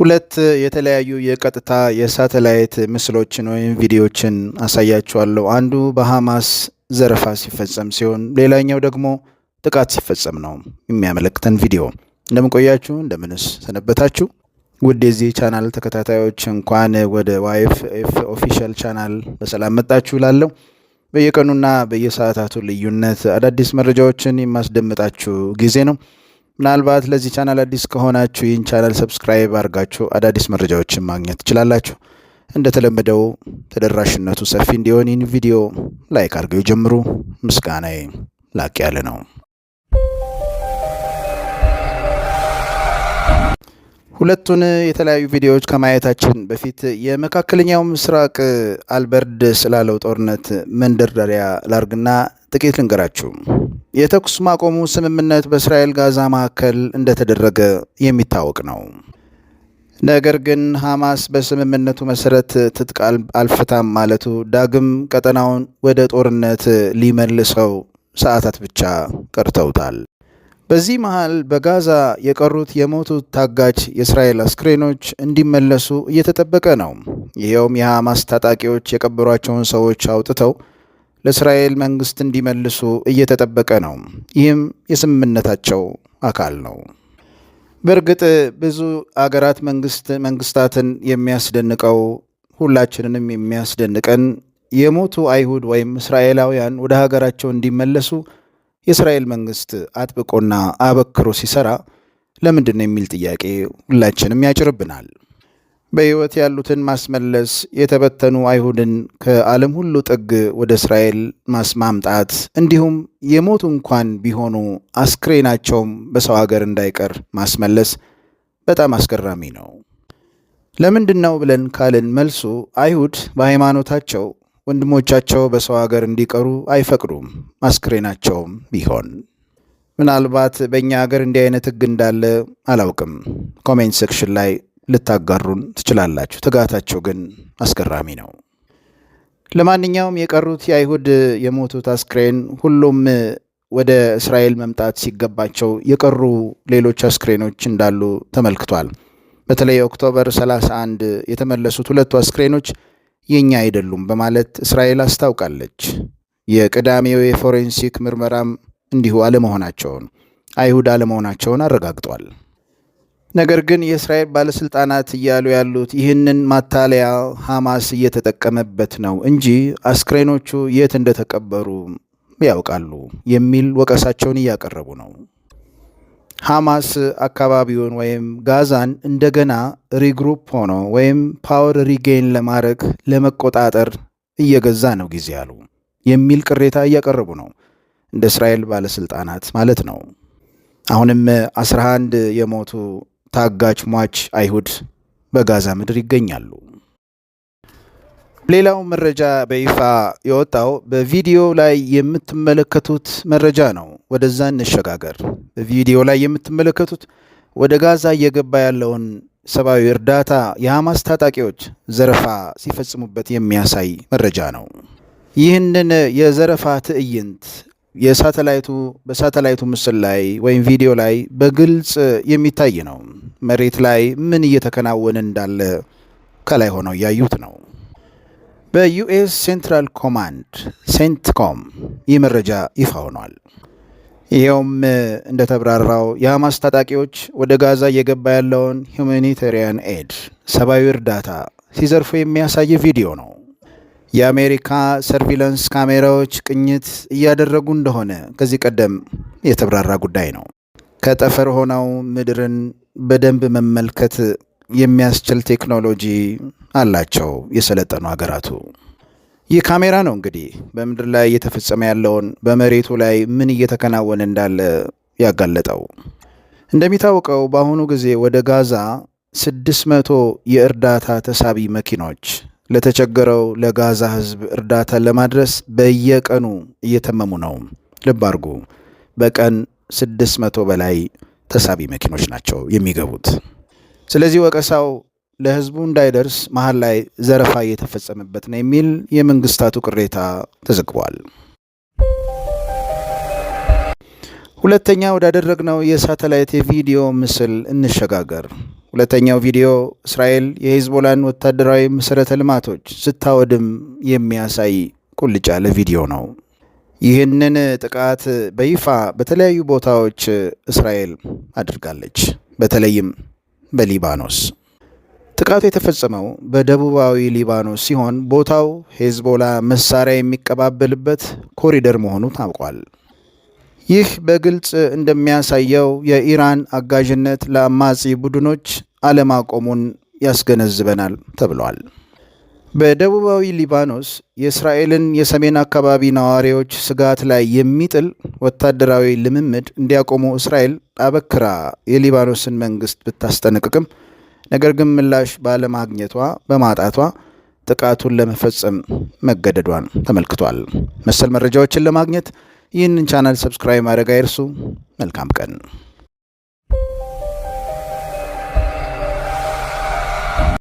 ሁለት የተለያዩ የቀጥታ የሳተላይት ምስሎችን ወይም ቪዲዮዎችን አሳያችኋለሁ። አንዱ በሐማስ ዘረፋ ሲፈጸም ሲሆን ሌላኛው ደግሞ ጥቃት ሲፈጸም ነው የሚያመለክተን ቪዲዮ። እንደምን ቆያችሁ? እንደምንስ ሰነበታችሁ? ውድ የዚህ ቻናል ተከታታዮች እንኳን ወደ ዋይኤፍኤፍ ኦፊሻል ቻናል በሰላም መጣችሁ እላለሁ። በየቀኑና በየሰዓታቱ ልዩነት አዳዲስ መረጃዎችን የማስደምጣችሁ ጊዜ ነው። ምናልባት ለዚህ ቻናል አዲስ ከሆናችሁ ይህን ቻናል ሰብስክራይብ አድርጋችሁ አዳዲስ መረጃዎችን ማግኘት ትችላላችሁ። እንደተለመደው ተደራሽነቱ ሰፊ እንዲሆን ይህን ቪዲዮ ላይክ አድርገው ጀምሩ። ምስጋናዬ ላቅ ያለ ነው። ሁለቱን የተለያዩ ቪዲዮዎች ከማየታችን በፊት የመካከለኛው ምስራቅ አልበርድ ስላለው ጦርነት መንደርደሪያ ላርግና ጥቂት ልንገራችሁ። የተኩስ ማቆሙ ስምምነት በእስራኤል ጋዛ መካከል እንደተደረገ የሚታወቅ ነው። ነገር ግን ሐማስ በስምምነቱ መሰረት ትጥቅ አልፈታም ማለቱ ዳግም ቀጠናውን ወደ ጦርነት ሊመልሰው ሰዓታት ብቻ ቀርተውታል። በዚህ መሃል በጋዛ የቀሩት የሞቱት ታጋች የእስራኤል አስክሬኖች እንዲመለሱ እየተጠበቀ ነው። ይኸውም የሐማስ ታጣቂዎች የቀበሯቸውን ሰዎች አውጥተው ለእስራኤል መንግስት እንዲመልሱ እየተጠበቀ ነው። ይህም የስምምነታቸው አካል ነው። በእርግጥ ብዙ አገራት መንግስታትን የሚያስደንቀው ሁላችንንም የሚያስደንቀን የሞቱ አይሁድ ወይም እስራኤላውያን ወደ ሀገራቸው እንዲመለሱ የእስራኤል መንግስት አጥብቆና አበክሮ ሲሰራ ለምንድን ነው የሚል ጥያቄ ሁላችንም ያጭርብናል። በሕይወት ያሉትን ማስመለስ፣ የተበተኑ አይሁድን ከዓለም ሁሉ ጥግ ወደ እስራኤል ማምጣት፣ እንዲሁም የሞቱ እንኳን ቢሆኑ አስክሬናቸውም በሰው ሀገር እንዳይቀር ማስመለስ በጣም አስገራሚ ነው። ለምንድን ነው ብለን ካልን መልሱ አይሁድ በሃይማኖታቸው ወንድሞቻቸው በሰው ሀገር እንዲቀሩ አይፈቅዱም፣ አስክሬናቸውም ቢሆን። ምናልባት በእኛ ሀገር እንዲህ አይነት ሕግ እንዳለ አላውቅም። ኮሜንት ሴክሽን ላይ ልታጋሩን ትችላላችሁ። ትጋታቸው ግን አስገራሚ ነው። ለማንኛውም የቀሩት የአይሁድ የሞቱት አስክሬን ሁሉም ወደ እስራኤል መምጣት ሲገባቸው የቀሩ ሌሎች አስክሬኖች እንዳሉ ተመልክቷል። በተለይ ኦክቶበር 31 የተመለሱት ሁለቱ አስክሬኖች የኛ አይደሉም በማለት እስራኤል አስታውቃለች። የቅዳሜው የፎሬንሲክ ምርመራም እንዲሁ አይሁድ አለመሆናቸውን አረጋግጧል። ነገር ግን የእስራኤል ባለስልጣናት እያሉ ያሉት ይህንን ማታለያ ሐማስ እየተጠቀመበት ነው እንጂ አስክሬኖቹ የት እንደተቀበሩ ያውቃሉ የሚል ወቀሳቸውን እያቀረቡ ነው። ሐማስ አካባቢውን ወይም ጋዛን እንደገና ሪግሩፕ ሆኖ ወይም ፓወር ሪጌን ለመቆጣጠር እየገዛ ነው ጊዜ ያሉ የሚል ቅሬታ እያቀረቡ ነው፣ እንደ እስራኤል ባለስልጣናት ማለት ነው። አሁንም 11 የሞቱ ታጋች ሟች አይሁድ በጋዛ ምድር ይገኛሉ። ሌላው መረጃ በይፋ የወጣው በቪዲዮ ላይ የምትመለከቱት መረጃ ነው። ወደዛ እንሸጋገር። በቪዲዮ ላይ የምትመለከቱት ወደ ጋዛ እየገባ ያለውን ሰብአዊ እርዳታ የሐማስ ታጣቂዎች ዘረፋ ሲፈጽሙበት የሚያሳይ መረጃ ነው። ይህንን የዘረፋ ትዕይንት በሳተላይቱ ምስል ላይ ወይም ቪዲዮ ላይ በግልጽ የሚታይ ነው። መሬት ላይ ምን እየተከናወነ እንዳለ ከላይ ሆነው ያዩት ነው። በዩኤስ ሴንትራል ኮማንድ ሴንትኮም ይህ መረጃ ይፋ ሆኗል። ይኸውም እንደተብራራው የሐማስ ታጣቂዎች ወደ ጋዛ እየገባ ያለውን ሁማኒታሪያን ኤድ ሰብአዊ እርዳታ ሲዘርፉ የሚያሳይ ቪዲዮ ነው። የአሜሪካ ሰርቪላንስ ካሜራዎች ቅኝት እያደረጉ እንደሆነ ከዚህ ቀደም የተብራራ ጉዳይ ነው። ከጠፈር ሆነው ምድርን በደንብ መመልከት የሚያስችል ቴክኖሎጂ አላቸው የሰለጠኑ ሀገራቱ። ይህ ካሜራ ነው እንግዲህ በምድር ላይ እየተፈጸመ ያለውን በመሬቱ ላይ ምን እየተከናወነ እንዳለ ያጋለጠው። እንደሚታወቀው በአሁኑ ጊዜ ወደ ጋዛ 600 የእርዳታ ተሳቢ መኪኖች ለተቸገረው ለጋዛ ሕዝብ እርዳታ ለማድረስ በየቀኑ እየተመሙ ነው። ልብ አድርጉ፣ በቀን 600 በላይ ተሳቢ መኪኖች ናቸው የሚገቡት። ስለዚህ ወቀሳው ለሕዝቡ እንዳይደርስ መሀል ላይ ዘረፋ እየተፈጸመበት ነው የሚል የመንግስታቱ ቅሬታ ተዘግቧል። ሁለተኛ ወዳደረግነው የሳተላይት የቪዲዮ ምስል እንሸጋገር። ሁለተኛው ቪዲዮ እስራኤል የሂዝቦላን ወታደራዊ መሠረተ ልማቶች ስታወድም የሚያሳይ ቁልጭ ያለ ቪዲዮ ነው። ይህንን ጥቃት በይፋ በተለያዩ ቦታዎች እስራኤል አድርጋለች፣ በተለይም በሊባኖስ። ጥቃቱ የተፈጸመው በደቡባዊ ሊባኖስ ሲሆን ቦታው ሂዝቦላ መሳሪያ የሚቀባበልበት ኮሪደር መሆኑ ታውቋል። ይህ በግልጽ እንደሚያሳየው የኢራን አጋዥነት ለአማጺ ቡድኖች አለማቆሙን ያስገነዝበናል ተብሏል። በደቡባዊ ሊባኖስ የእስራኤልን የሰሜን አካባቢ ነዋሪዎች ስጋት ላይ የሚጥል ወታደራዊ ልምምድ እንዲያቆሙ እስራኤል አበክራ የሊባኖስን መንግስት ብታስጠነቅቅም ነገር ግን ምላሽ በማጣቷ ጥቃቱን ለመፈጸም መገደዷን ተመልክቷል። መሰል መረጃዎችን ለማግኘት ይህንን ቻናል ሰብስክራይብ ማድረግ አይርሱ። መልካም ቀን።